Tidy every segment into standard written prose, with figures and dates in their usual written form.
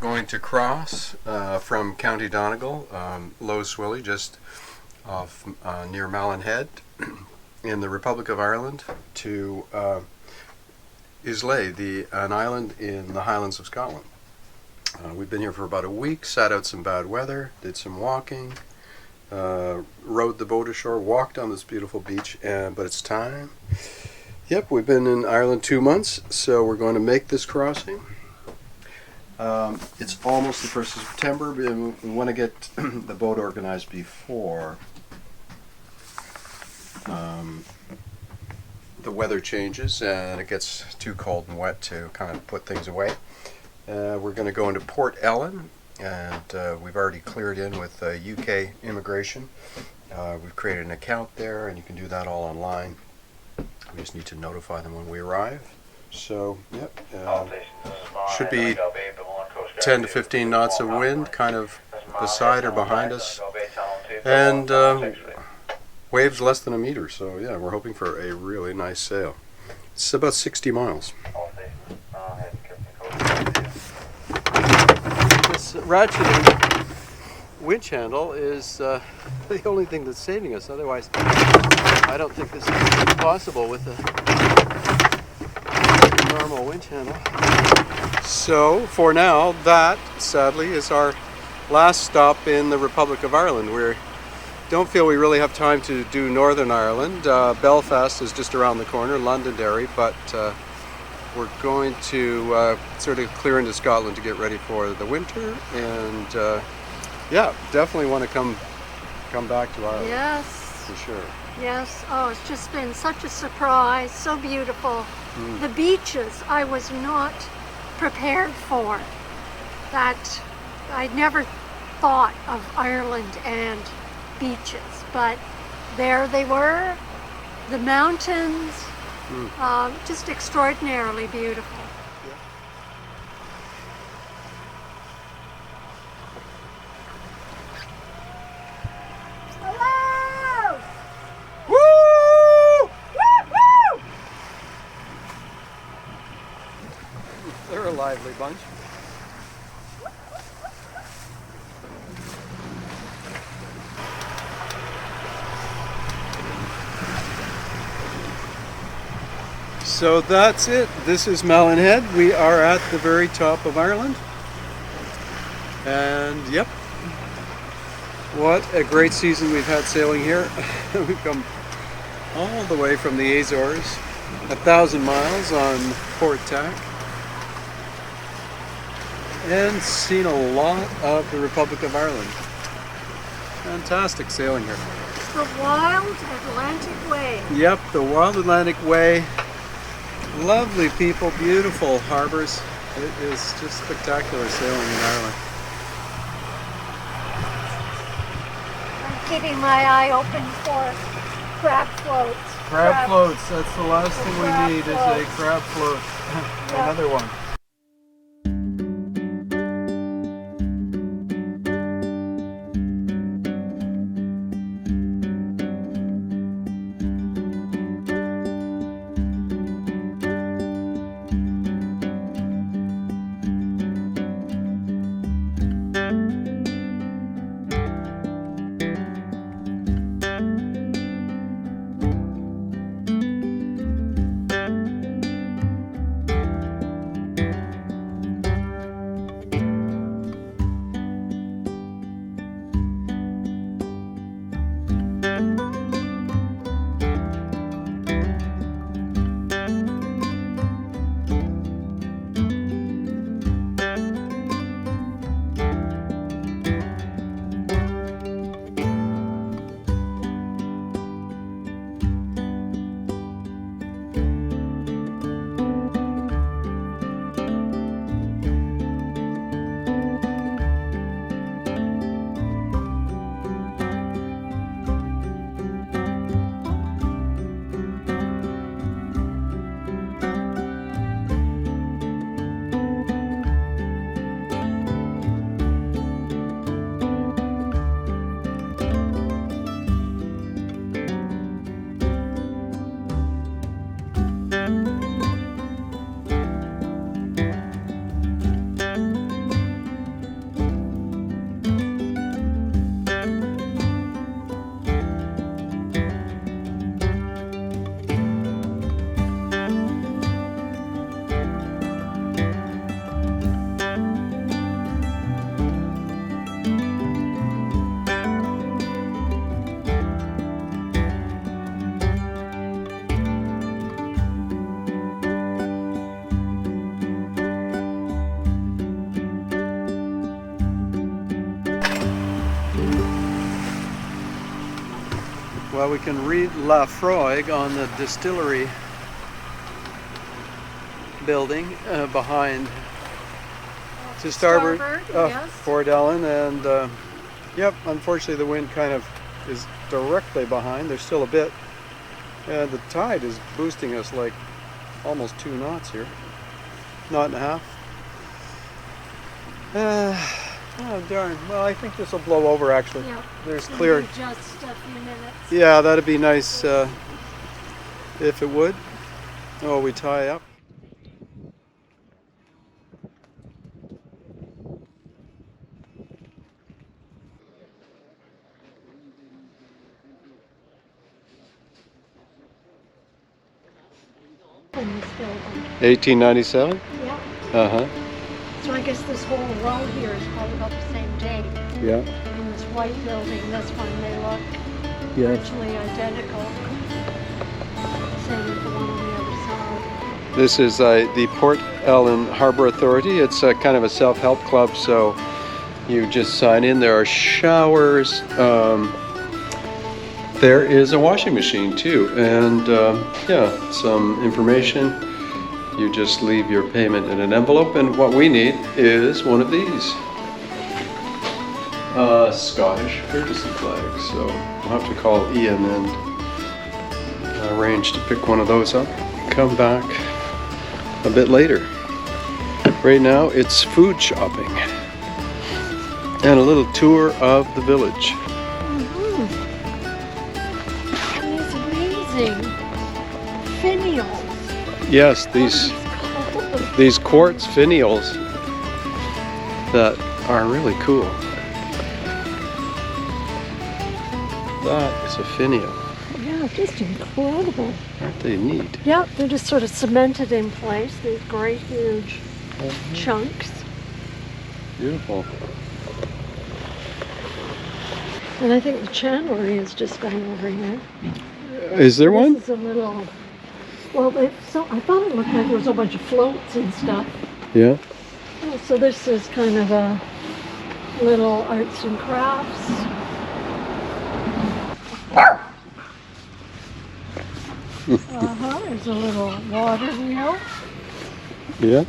going to cross from County Donegal, Lough Swilly, just off near Malin Head in the Republic of Ireland, to Islay, an island in the Highlands of Scotland. We've been here for about a week, sat out some bad weather, did some walking, rowed the boat ashore, walked on this beautiful beach, but it's time. Yep, we've been in Ireland 2 months, so we're going to make this crossing. It's almost the 1st of September, but we want to get the boat organized before the weather changes and it gets too cold and wet to kind of put things away. We're going to go into Port Ellen, and we've already cleared in with UK immigration. We've created an account there, and you can do that all online. We just need to notify them when we arrive. So, yep, should be 10 to 15 knots of wind, kind of beside or behind us, and waves less than a meter. So, yeah, we're hoping for a really nice sail. It's about 60 miles. This ratcheting winch handle is the only thing that's saving us. Otherwise, I don't think this is possible with a normal winch handle. So, for now, that, sadly, is our last stop in the Republic of Ireland. We don't feel we really have time to do Northern Ireland. Belfast is just around the corner, Londonderry, but we're going to sort of clear into Scotland to get ready for the winter, and yeah, definitely want to come back to Ireland. Yes. For sure. Yes. Oh, it's just been such a surprise. So beautiful. The beaches I was not prepared for. That I never thought of Ireland and beaches, but there they were. The mountains, just extraordinarily beautiful. They're a lively bunch. So that's it. This is Malin Head. We are at the very top of Ireland. And yep, what a great season we've had sailing here. We've come all the way from the Azores, 1,000 miles on port tack, and seen a lot of the Republic of Ireland. Fantastic sailing here. The Wild Atlantic Way. Yep, the Wild Atlantic Way. Lovely people, beautiful harbors. It is just spectacular sailing in Ireland. I'm keeping my eye open for crab floats. Crab floats, that's the last thing we need floats. is a crab float. Yep. Another one. Well, we can read Laphroaig on the distillery building behind to starboard yes. Port Ellen, and yep, unfortunately the wind kind of is directly behind. There's still a bit, and the tide is boosting us like almost 2 knots here, knot and a half. Oh darn, well I think this will blow over actually. Yeah. There's clear. Just a few minutes. Yeah, that'd be nice if it would. Oh, we tie up. In this building. 1897? Yeah. Uh-huh. So I guess this whole row here is probably about the same date. Yeah. And this white building, this one, they look Yeah. virtually identical. Same with the one on the other side. This is the Port Ellen Harbor Authority. It's kind of a self-help club, so you just sign in. There are showers. There is a washing machine too, and yeah, some information. You just leave your payment in an envelope, and what we need is one of these Scottish courtesy flags. So we'll have to call Ian and arrange to pick one of those up. Come back a bit later. Right now it's food shopping and a little tour of the village. These amazing finials. Yes, What are these called? these quartz finials that are really cool. That is a finial. Yeah, just incredible. Aren't they neat? Yeah, they're just sort of cemented in place. These great, huge chunks. Beautiful. And I think the chandlery is just going over here. Is there one? This is a little. Well, I thought it looked like there was a bunch of floats and stuff. Yeah. Oh, so this is kind of a little arts and crafts. There's a little water wheel. Yeah.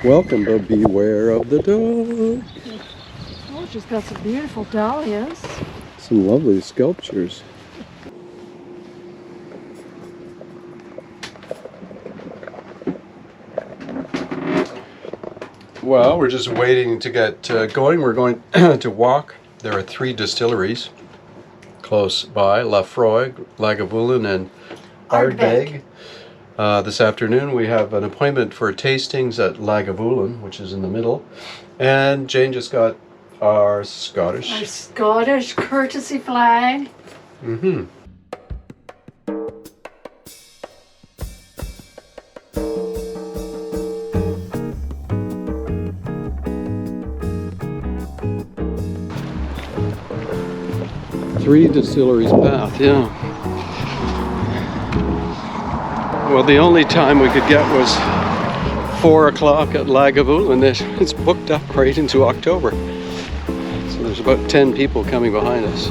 Welcome, but beware of the dog. Oh, she's got some beautiful dahlias. Some lovely sculptures. Well, we're just waiting to get going. We're going to walk. There are 3 distilleries close by, Laphroaig, Lagavulin, and Ardbeg. This afternoon we have an appointment for tastings at Lagavulin, which is in the middle. And Jane just got our Scottish. Our Scottish courtesy flag. Mm-hmm. Three Distilleries Path, yeah. Well, the only time we could get was 4 o'clock at Lagavulin, and it's booked up right into October. So there's about 10 people coming behind us.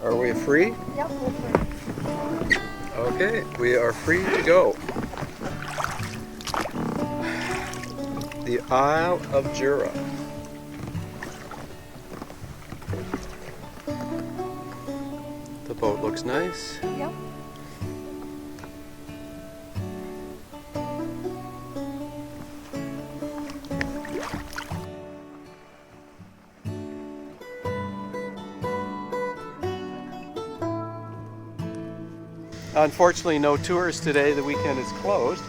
Are we free? Yep, we're free. Okay, we are free to go. The Isle of Jura. The boat looks nice. Yep. Unfortunately, no tours today. The weekend is closed,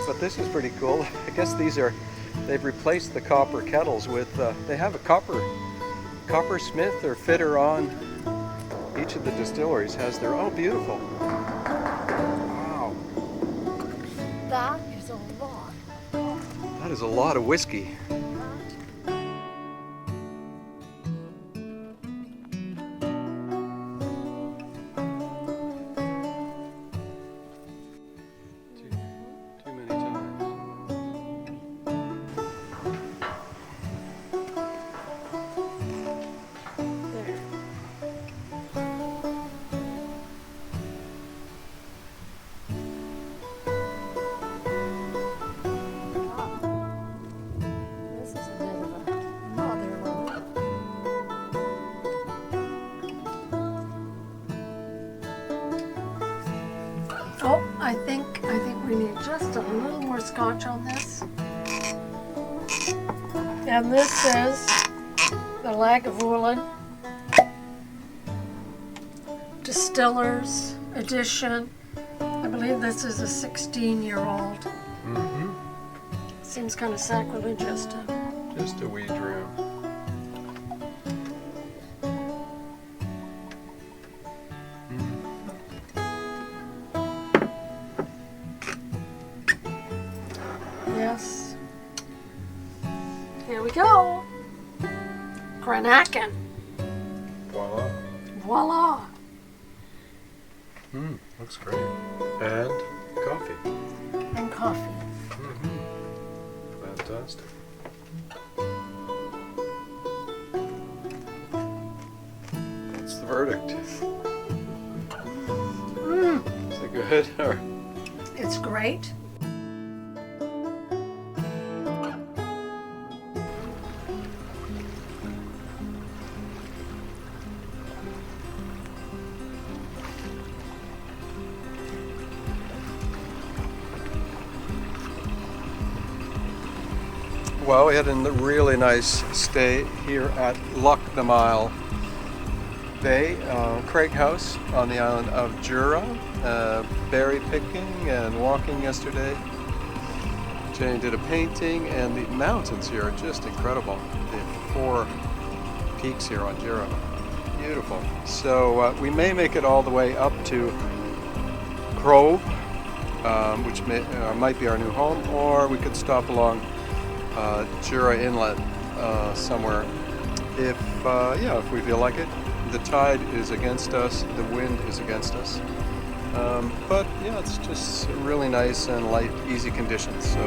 but this is pretty cool. I guess they've replaced the copper kettles with, they have a coppersmith or fitter on. Each of the distilleries has their, oh, beautiful. Wow. That is a lot. That is a lot of whiskey. Too many times. There. This is a bit of a motherload. Oh, I think we need just a little more scotch on this. And this is the Lagavulin Distillers Edition. I believe this is a 16-year-old. Mm-hmm. Seems kind of sacrilegious to. Just a wee drew. Yes. Here we go. Crinan. Voila. Voila. Looks great. And coffee. And coffee. Fantastic. What's the verdict? Is it good or? It's great. Well, we had a really nice stay here at Lough Bay, Craig House on the island of Jura. Berry picking and walking yesterday. Jayne did a painting, and the mountains here are just incredible. The 4 peaks here on Jura. Beautiful. So we may make it all the way up to Grove, which might be our new home, or we could stop along Jura Inlet somewhere if we feel like it. The tide is against us, the wind is against us, but yeah, it's just really nice and light, easy conditions. So.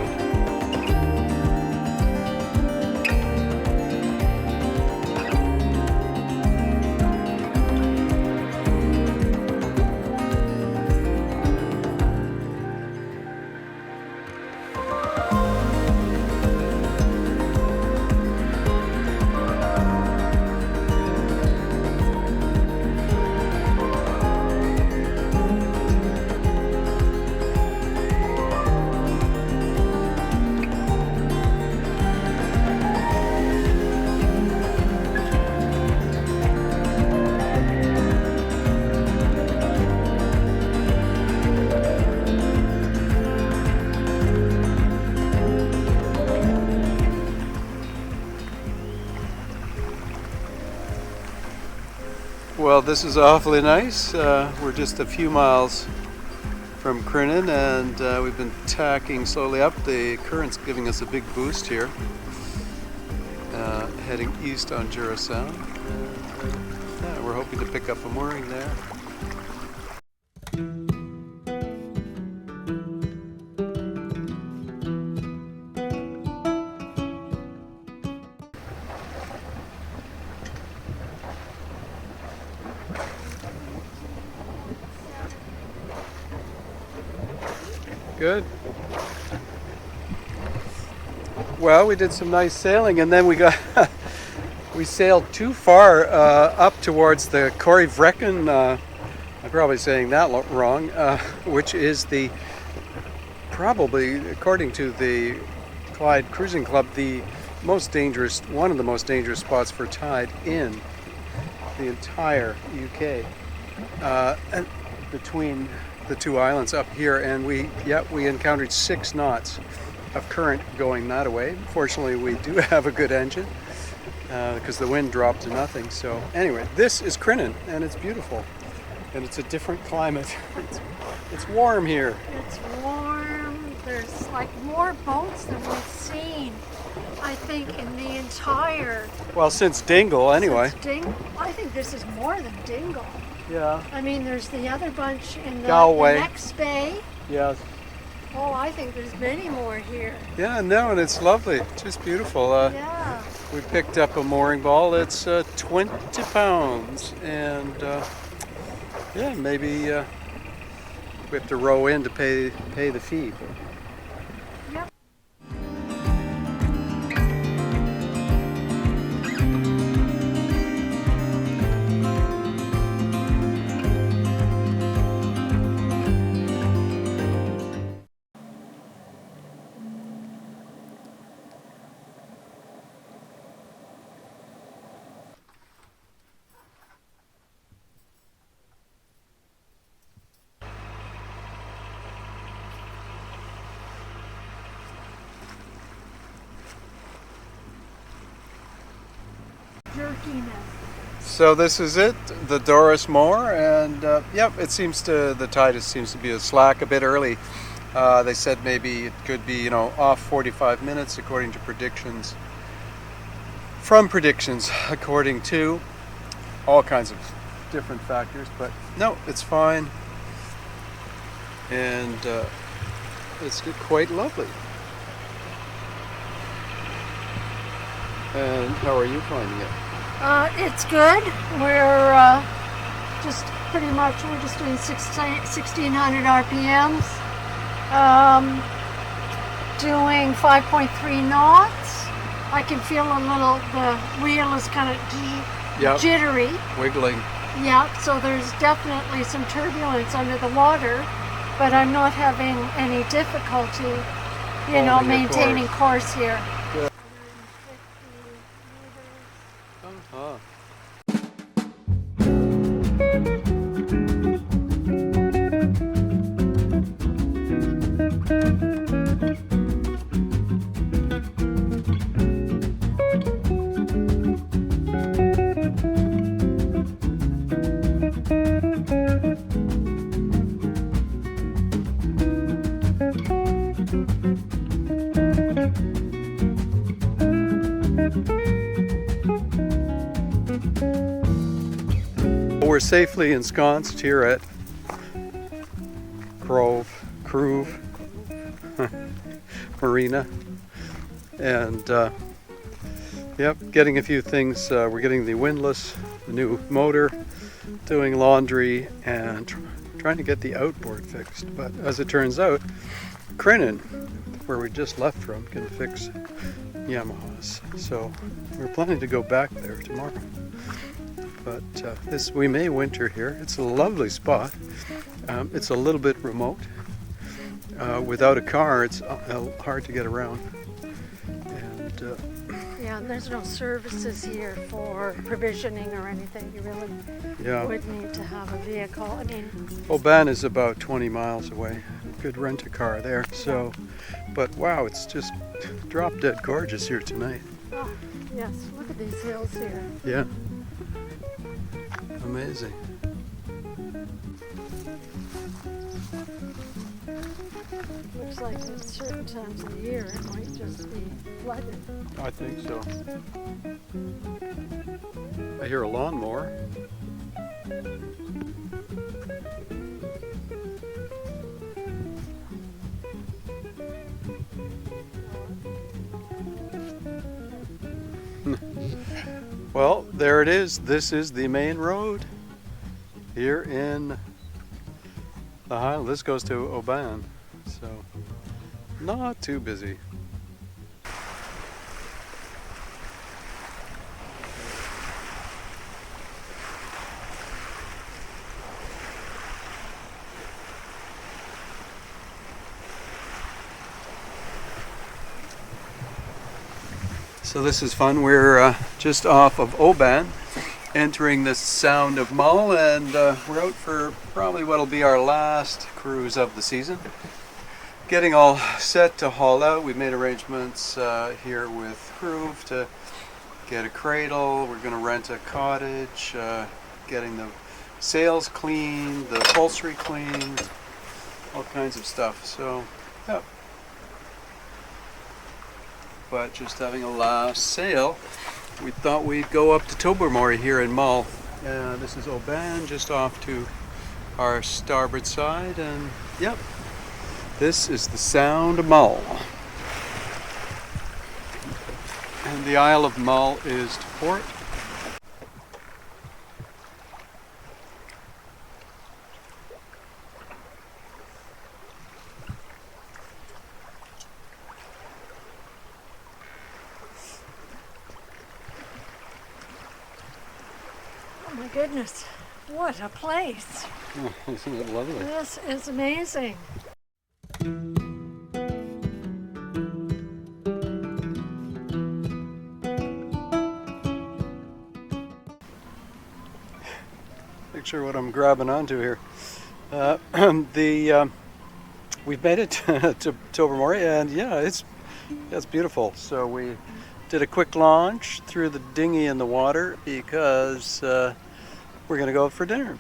Well, this is awfully nice. We're just a few miles from Crinan, and we've been tacking slowly up. The current's giving us a big boost here, heading east on Jura Sound. Yeah, we're hoping to pick up a mooring there. Good. Well, we did some nice sailing, and then we got we sailed too far up towards the Corrie Vrecken. I'm probably saying that wrong, which is the probably, according to the Clyde Cruising Club, the most dangerous, one of the most dangerous spots for tide in the entire UK, and between the two islands up here. And we encountered 6 knots of current going that way. Fortunately, we do have a good engine because the wind dropped to nothing. So anyway, this is Crinan, and it's beautiful, and it's a different climate. It's warm here. It's warm. There's like more boats than we've seen, I think, in the entire... Well, since Dingle, anyway. I think this is more than Dingle. Yeah. I mean, there's the other bunch in the Galway. next bay. Yes. Oh, I think there's many more here. Yeah, no, and it's lovely. It's just beautiful. Yeah. We picked up a mooring ball. It's 20 pounds, and yeah, maybe we have to row in to pay the fee. Yep. Jerkiness. So this is it, the Doris Moor, and yep, the tide seems to be slack a bit early. They said maybe it could be, off 45 minutes according to predictions. From predictions, according to all kinds of different factors, but no, it's fine, and it's quite lovely. And how are you finding it? It's good. We're just doing 1600 RPMs, doing 5.3 knots. I can feel the wheel is kind of jittery. Wiggling. Yeah, so there's definitely some turbulence under the water, but I'm not having any difficulty, maintaining course here. Good. Uh-huh. We're safely ensconced here at Crove Marina, and getting a few things. We're getting the windlass, the new motor, doing laundry, and trying to get the outboard fixed. But as it turns out, Crinan, where we just left from, can fix Yamahas. So we're planning to go back there tomorrow. But we may winter here. It's a lovely spot. It's a little bit remote. Without a car, it's hard to get around. And and there's no services here for provisioning or anything. You really would need to have a vehicle. I mean, Oban is about 20 miles away. Could rent a car there. So, but wow, it's just drop dead gorgeous here tonight. Oh, yes, look at these hills here. Yeah. Amazing. Looks like at certain times of the year it might just be flooded. I think so. I hear a lawnmower. Well, there it is. This is the main road here in the Highlands. This goes to Oban. so not too busy. So this is fun. We're just off of Oban, entering the Sound of Mull, and we're out for probably what'll be our last cruise of the season. Getting all set to haul out. We've made arrangements here with Groove to get a cradle. We're going to rent a cottage, getting the sails cleaned, the upholstery cleaned, all kinds of stuff. So, yeah. But just having a last sail, we thought we'd go up to Tobermory here in Mull. This is Oban, just off to our starboard side, and yep, this is the Sound of Mull. And the Isle of Mull is to port. Oh my goodness, what a place. Oh, isn't it lovely? This is amazing. Picture what I'm grabbing onto here. We've made it to Tobermory, and yeah, it's beautiful. So we did a quick launch, threw the dinghy in the water because we're going to go out for dinner.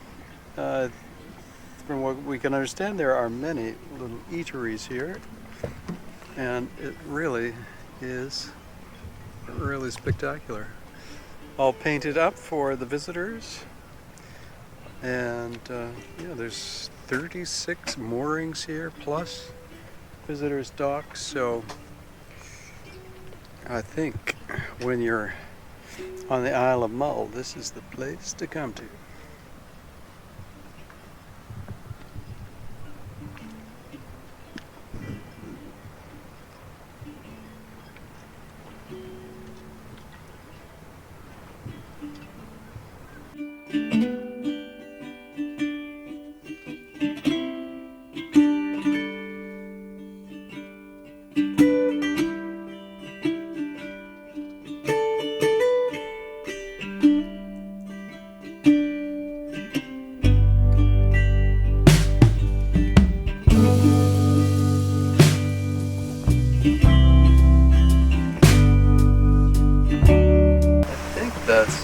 From what we can understand, there are many little eateries here, and it really is really spectacular. All painted up for the visitors. And yeah, there's 36 moorings here plus visitors' docks. So I think when you're on the Isle of Mull, this is the place to come to.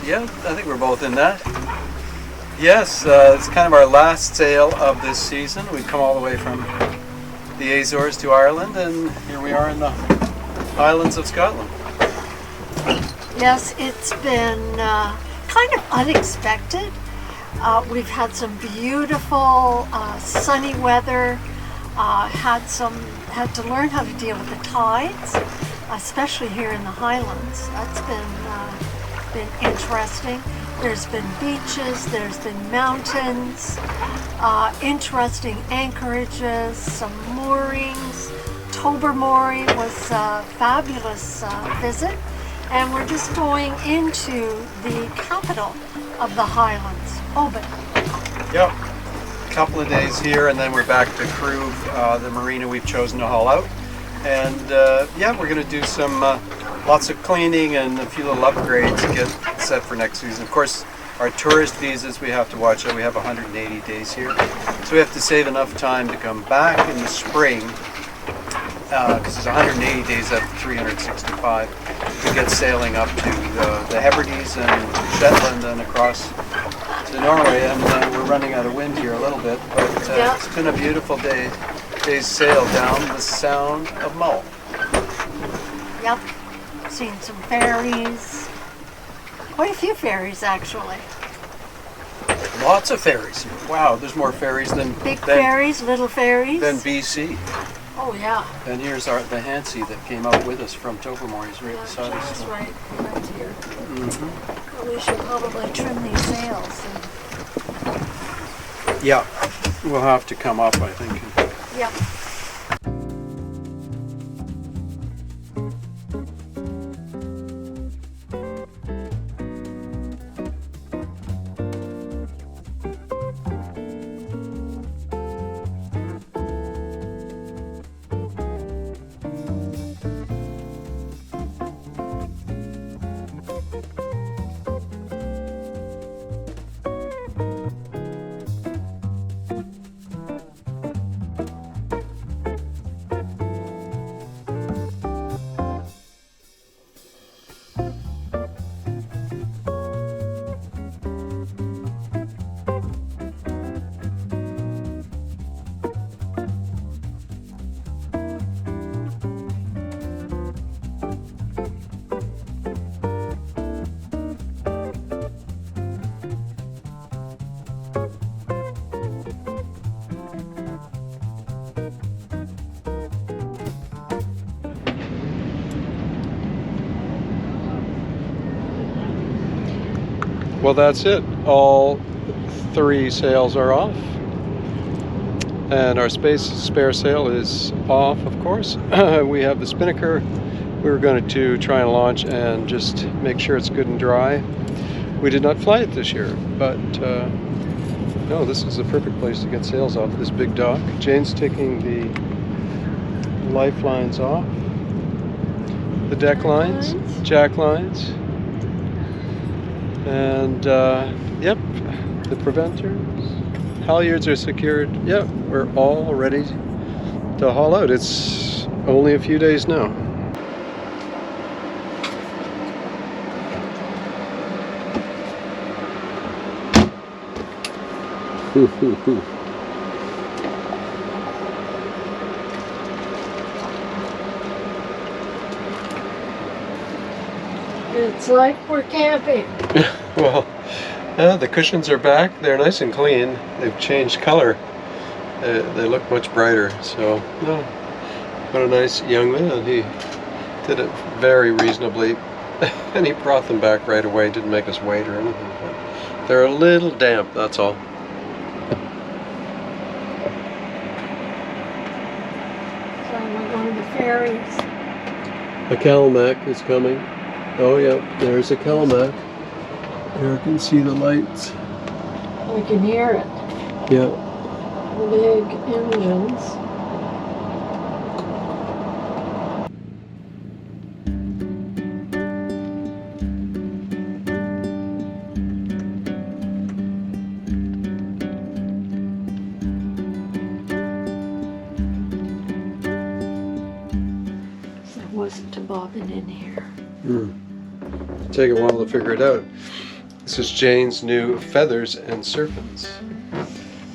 Yeah, I think we're both in that. Yes, it's kind of our last sail of this season. We've come all the way from the Azores to Ireland, and here we are in the Highlands of Scotland. Yes, it's been kind of unexpected. We've had some beautiful sunny weather. Had to learn how to deal with the tides, especially here in the Highlands. That's been interesting. There's been beaches, there's been mountains, interesting anchorages, some moorings. Tobermory was a fabulous visit, and we're just going into the capital of the Highlands, Oban. Yep, a couple of days here, and then we're back to Crewe, the marina we've chosen to haul out. And yeah, we're going to do some lots of cleaning and a few little upgrades to get set for next season. Of course, our tourist visas, we have to watch out. We have 180 days here. So we have to save enough time to come back in the spring, because it's 180 days out of 365, to get sailing up to the Hebrides and Shetland and across to Norway. And we're running out of wind here a little bit, but it's been a beautiful day's sail down the Sound of Mull. Yep. Seen some ferries. Quite a few ferries, actually. Lots of ferries here. Wow, there's more ferries than ferries, little ferries. Than BC. Oh yeah. And here's the Hansi that came out with us from Tobermory's right beside us. That's right here. Mm-hmm. Well, we should probably trim these sails. Yeah, we'll have to come up, I think. Yep. Well, that's it. All 3 sails are off. And our spare sail is off, of course. We have the spinnaker. We were going to try and launch and just make sure it's good and dry. We did not fly it this year, but no, this is the perfect place to get sails off this big dock. Jayne's taking the lifelines off, the deck lines, jack lines, and yep, the preventers. Halyards are secured. Yep, we're all ready to haul out. It's only a few days now. It's like we're camping. Well, the cushions are back. They're nice and clean. They've changed color. They look much brighter. So, no, what a nice young man. He did it very reasonably, and he brought them back right away. Didn't make us wait or anything. But they're a little damp. That's all. Ferries. A Calmac is coming. Oh yeah, there's a Calmac. There you can see the lights. I can hear it. Yeah. Big engines. Wasn't a bobbin in here. Take a while to figure it out. This is Jayne's new Feathers and Serpents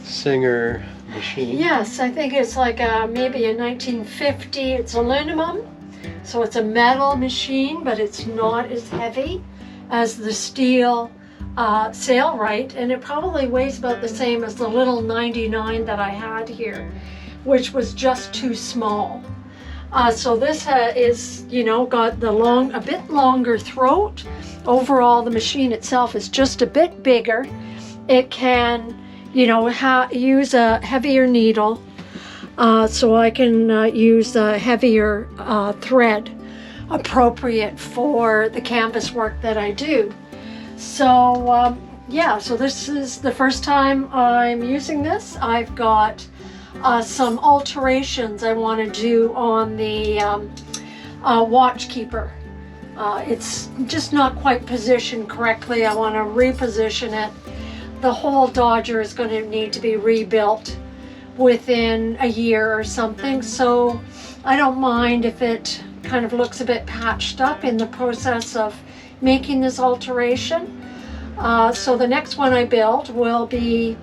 Singer machine. Yes, I think it's like maybe a 1950. It's aluminum, so it's a metal machine, but it's not as heavy as the steel Sailrite, and it probably weighs about the same as the little 99 that I had here, which was just too small. So this is, you know, got the a bit longer throat. Overall, the machine itself is just a bit bigger. It can, you know, use a heavier needle, so I can use a heavier thread appropriate for the canvas work that I do. So yeah, so this is the first time I'm using this. I've got some alterations I want to do on the watch keeper. It's just not quite positioned correctly. I want to reposition it. The whole Dodger is going to need to be rebuilt within a year or something, so I don't mind if it kind of looks a bit patched up in the process of making this alteration. So the next one I build will be,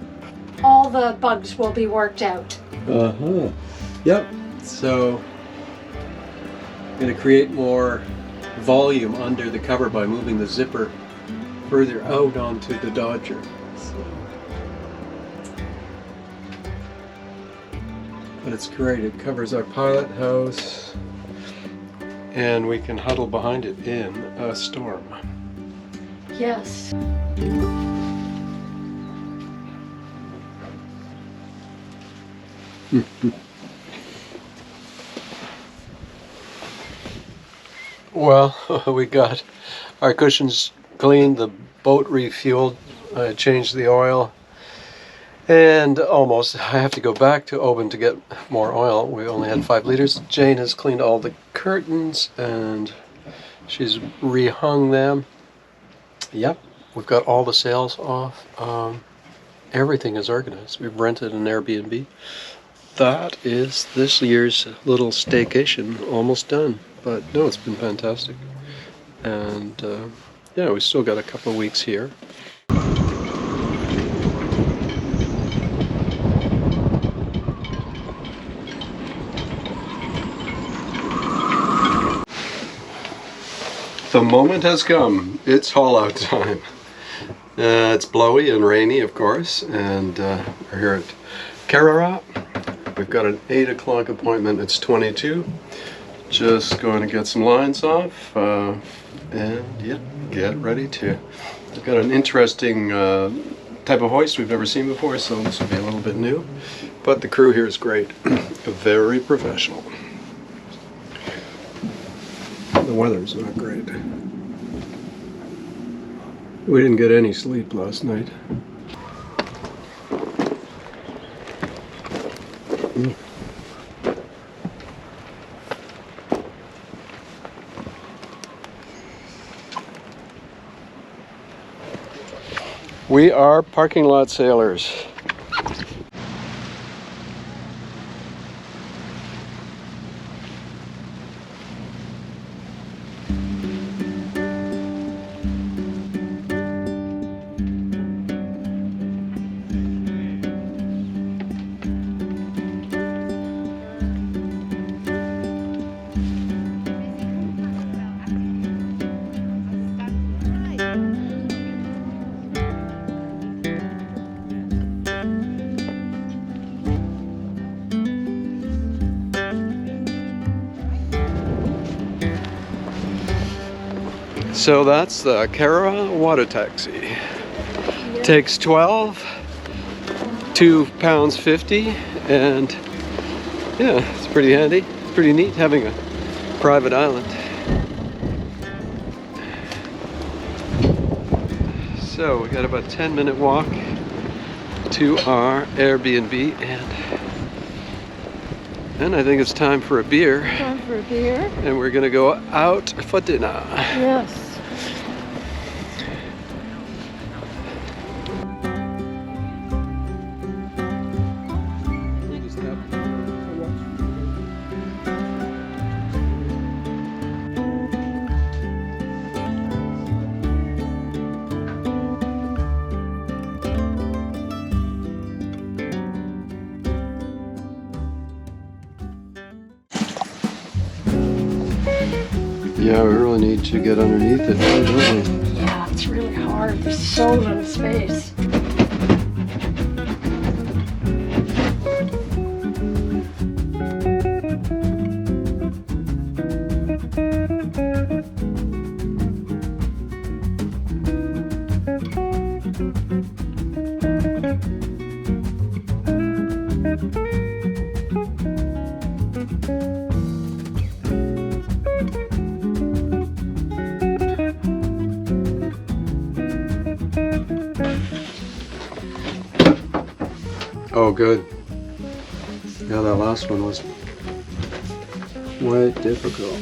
all the bugs will be worked out. Yep. So I'm going to create more volume under the cover by moving the zipper further out onto the Dodger. So. But it's great. It covers our pilot house, and we can huddle behind it in a storm. Yes. Well, we got our cushions cleaned, the boat refueled, I changed the oil, and I have to go back to Oban to get more oil. We only had 5 liters. Jayne has cleaned all the curtains and she's rehung them. Yep, we've got all the sails off. Everything is organized. We've rented an Airbnb. That is this year's little staycation almost done. But no, it's been fantastic. And yeah, we still got a couple of weeks here. The moment has come. It's haul out time. It's blowy and rainy, of course, and we're here at Kerrera. We've got an 8 o'clock appointment. It's 22. Just going to get some lines off and yeah, get ready to We've got an interesting type of hoist we've never seen before, so this will be a little bit new. But the crew here is great. Very professional. The weather's not great. We didn't get any sleep last night. We are parking lot sailors. So that's the Kerrera water taxi. Takes 12, £2.50, and yeah, it's pretty handy. It's pretty neat having a private island. So we got about a 10-minute walk to our Airbnb, and I think it's time for a beer. Time for a beer. And we're gonna go out for dinner. Yes. Yeah, we really need to get underneath it, don't we? Yeah, it's really hard. There's so little space. Oh, good. Yeah, that last one was way difficult.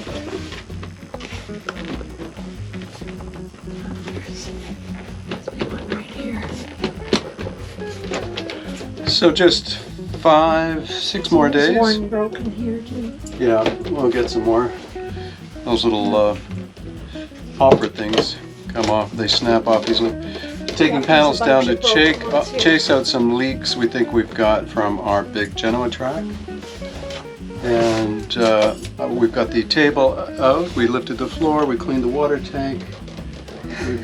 Right here. So just 5-6 more There's days. one broken here too. Yeah, we'll get some more. Those little hopper things come off. They snap off easily. Taking panels down to chase out some leaks we think we've got from our big Genoa track. And we've got the table out. We lifted the floor. We cleaned the water tank. We've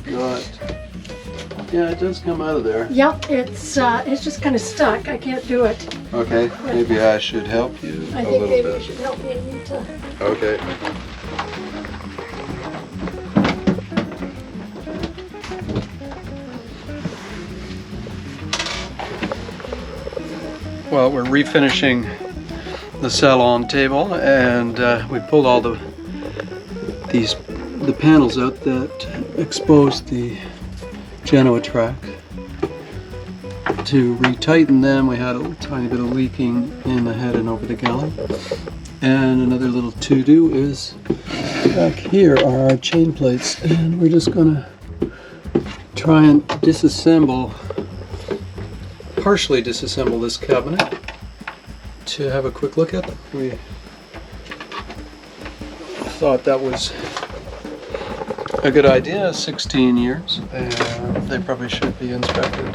got... Yeah, it does come out of there. Yep, it's just kind of stuck. I can't do it. Okay, maybe I should help you I a think little maybe bit. you should help me. I need to. Okay. Well, we're refinishing the salon table, and we pulled all the panels out that exposed the Genoa track. To retighten them, we had a tiny bit of leaking in the head and over the galley. And another little to-do is back here are our chain plates, and we're just gonna try and partially disassemble this cabinet to have a quick look at them. We thought that was a good idea. 16 years, and they probably should be inspected.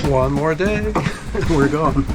One more day, we're gone.